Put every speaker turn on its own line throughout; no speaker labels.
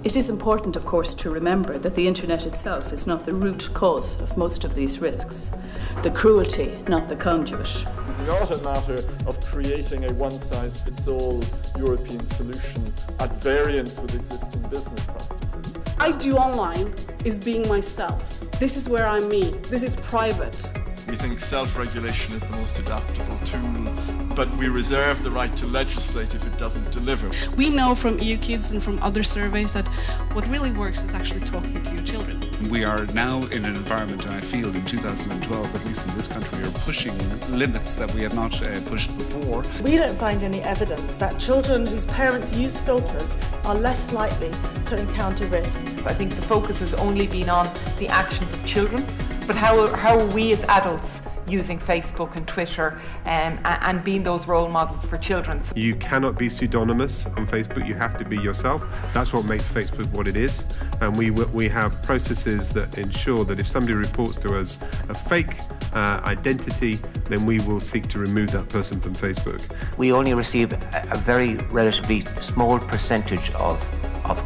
It is important, of course, to remember that the internet itself is not the root cause of most of these risks. The cruelty, not the conduit.
It's not a matter of creating a one-size-fits-all European solution at variance with existing business practices.
I do online is being myself. This is where I'm me. This is private.
We think self-regulation is the most adaptable tool, but we reserve the right to legislate if it doesn't deliver.
We know from EU Kids and from other surveys that what really works is actually talking to your children.
We are now in an environment, and I feel in 2012, at least in this country, we are pushing limits that we have not pushed before.
We don't find any evidence that children whose parents use filters are less likely to encounter risk.
I think the focus has only been on the actions of children, but how are we as adults using Facebook and Twitter and being those role models for children?
You cannot be pseudonymous on Facebook, you have to be yourself. That's what makes Facebook what it is. And we have processes that ensure that if somebody reports to us a fake identity, then we will seek to remove that person from Facebook.
We only receive a very relatively small percentage of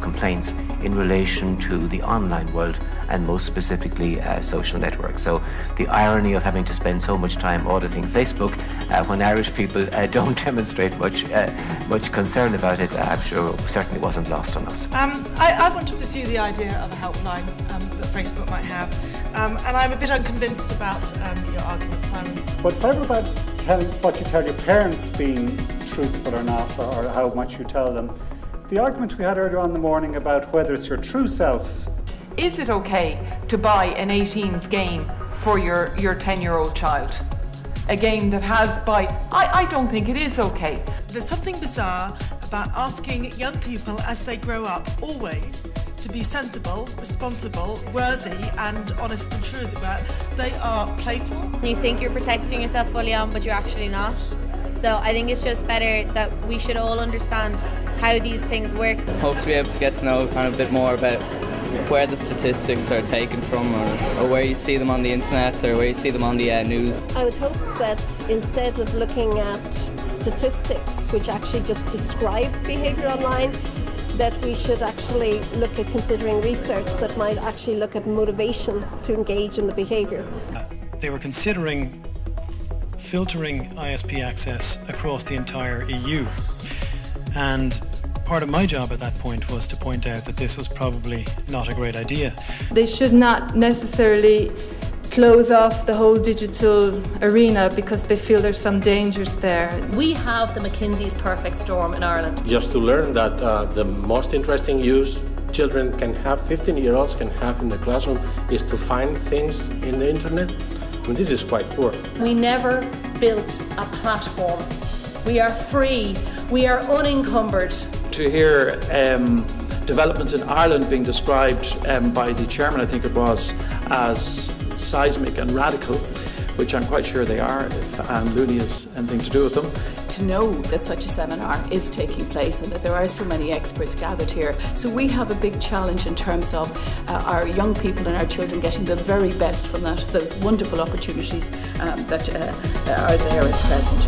complaints in relation to the online world, and most specifically social networks. So the irony of having to spend so much time auditing Facebook when Irish people don't demonstrate much concern about it, I'm sure certainly wasn't lost on us.
I want to pursue the idea of a helpline that Facebook might have, and I'm a bit unconvinced about your argument, Simon.
But whatever about what you tell your parents being truthful or not, or how much you tell them, the argument we had earlier on in the morning about whether it's your true self.
Is it okay to buy an 18s game for your 10-year-old child? A game that has I don't think it is okay.
There's something bizarre about asking young people as they grow up always to be sensible, responsible, worthy and honest and true, as it were. They are playful.
You think you're protecting yourself fully on, but you're actually not. So I think it's just better that we should all understand how these things work.
I hope to be able to get to know kind of a bit more about where the statistics are taken from, or where you see them on the internet, or where you see them on the news.
I would hope that instead of looking at statistics which actually just describe behaviour online, that we should actually look at considering research that might actually look at motivation to engage in the behaviour.
They were considering filtering ISP access across the entire EU, and part of my job at that point was to point out that this was probably not a great idea.
They should not necessarily close off the whole digital arena because they feel there's some dangers there.
We have the McKinsey's perfect storm in Ireland.
Just to learn that the most interesting use children can have, 15-year-olds can have in the classroom, is to find things in the internet. I mean, this is quite poor.
We never built a platform. We are free. We are unencumbered.
To hear developments in Ireland being described by the chairman, I think it was, as seismic and radical, which I'm quite sure they are, if Anne Looney has anything to do with them.
To know that such a seminar is taking place and that there are so many experts gathered here. So we have a big challenge in terms of our young people and our children getting the very best from those wonderful opportunities that are there at present.